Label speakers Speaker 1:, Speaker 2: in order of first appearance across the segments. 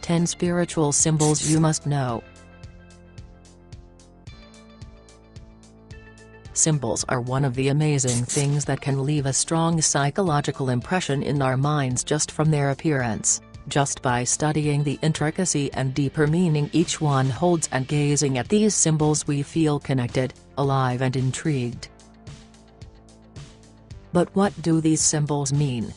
Speaker 1: 10 Spiritual Symbols You Must Know. Symbols are one of the amazing things that can leave a strong psychological impression in our minds just from their appearance, just by studying the intricacy and deeper meaning each one holds, and gazing at these symbols we feel connected, alive and intrigued. But what do these symbols mean?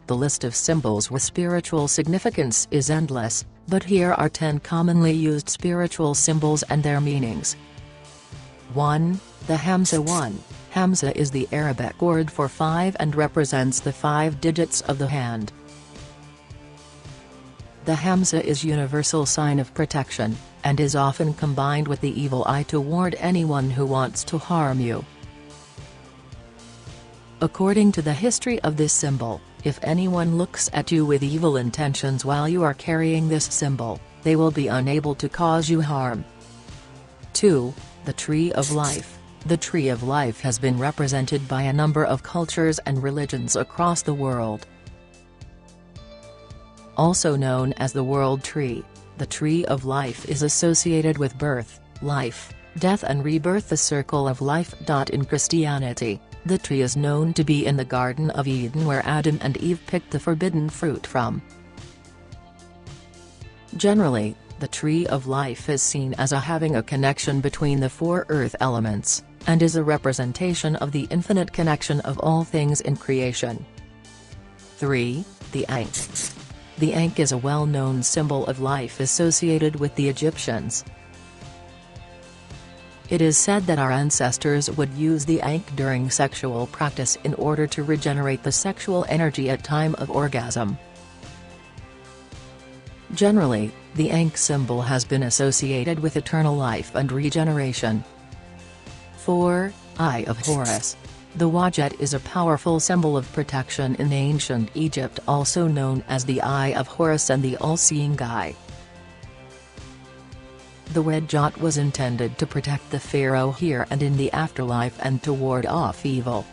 Speaker 1: The list of symbols with spiritual significance is endless, but here are 10 commonly used spiritual symbols and their meanings. 1. The Hamza 1. Hamza is the Arabic word for 5 and represents the 5 digits of the hand. The Hamza is universal sign of protection, and is often combined with the evil eye to ward anyone who wants to harm you. According to the history of this symbol, if anyone looks at you with evil intentions while you are carrying this symbol, they will be unable to cause you harm. 2. The Tree of Life. The Tree of Life has been represented by a number of cultures and religions across the world. Also known as the World Tree, the Tree of Life is associated with birth, life, death and rebirth, the circle of life. In Christianity, the tree is known to be in the Garden of Eden where Adam and Eve picked the forbidden fruit from. Generally, the Tree of Life is seen as having a connection between the 4 earth elements, and is a representation of the infinite connection of all things in creation. 3. The Ankh. The Ankh is a well-known symbol of life associated with the Egyptians. It is said that our ancestors would use the Ankh during sexual practice in order to regenerate the sexual energy at time of orgasm. Generally, the Ankh symbol has been associated with eternal life and regeneration. 4. Eye of Horus. The Wajet is a powerful symbol of protection in ancient Egypt, also known as the Eye of Horus and the All-Seeing Eye. The Wajet was intended to protect the pharaoh here and in the afterlife and to ward off evil.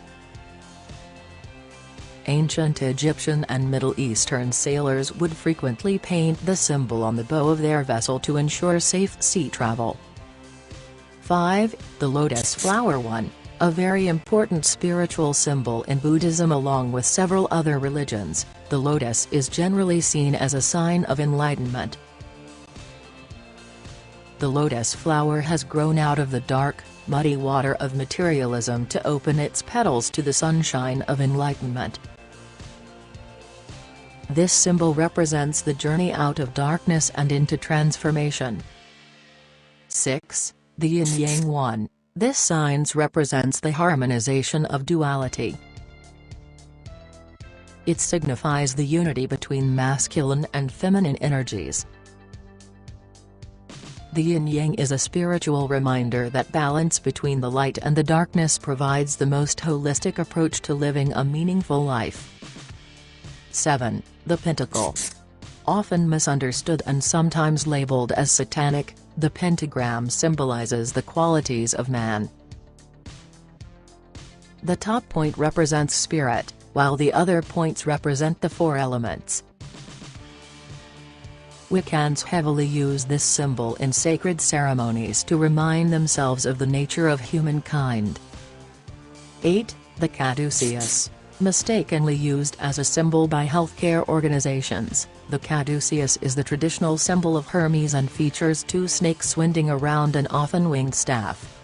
Speaker 1: Ancient Egyptian and Middle Eastern sailors would frequently paint the symbol on the bow of their vessel to ensure safe sea travel. 5. The Lotus Flower 1. A very important spiritual symbol in Buddhism along with several other religions, the lotus is generally seen as a sign of enlightenment. The lotus flower has grown out of the dark, muddy water of materialism to open its petals to the sunshine of enlightenment. This symbol represents the journey out of darkness and into transformation. 6. The Yin-Yang 1. This sign represents the harmonization of duality. It signifies the unity between masculine and feminine energies. The Yin-Yang is a spiritual reminder that balance between the light and the darkness provides the most holistic approach to living a meaningful life. 7. The Pentacle. Often misunderstood and sometimes labeled as satanic, the pentagram symbolizes the qualities of man. The top point represents spirit, while the other points represent the 4 elements. Wiccans heavily use this symbol in sacred ceremonies to remind themselves of the nature of humankind. 8. The Caduceus. Mistakenly used as a symbol by healthcare organizations, the caduceus is the traditional symbol of Hermes and features 2 snakes winding around an often winged staff.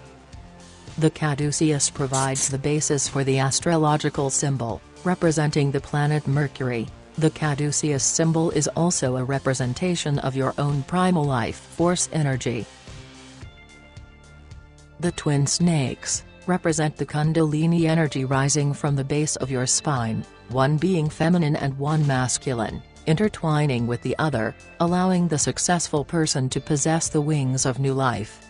Speaker 1: The caduceus provides the basis for the astrological symbol, representing the planet Mercury. The caduceus symbol is also a representation of your own primal life force energy. The twin snakes represent the Kundalini energy rising from the base of your spine, one being feminine and one masculine, intertwining with the other, allowing the successful person to possess the wings of new life.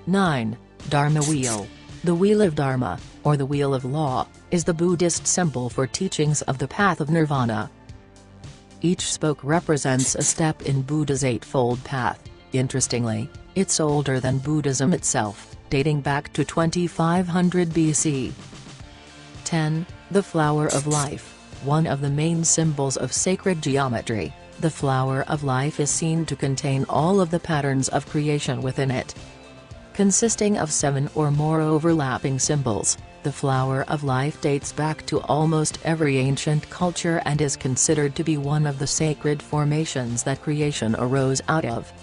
Speaker 1: 9. Dharma Wheel. The Wheel of Dharma, or the Wheel of Law, is the Buddhist symbol for teachings of the path of nirvana. Each spoke represents a step in Buddha's Eightfold Path. Interestingly, it's older than Buddhism itself, dating back to 2500 BC. 10. The Flower of Life. One of the main symbols of sacred geometry, the flower of life is seen to contain all of the patterns of creation within it. Consisting of 7 or more overlapping symbols, the flower of life dates back to almost every ancient culture and is considered to be one of the sacred formations that creation arose out of.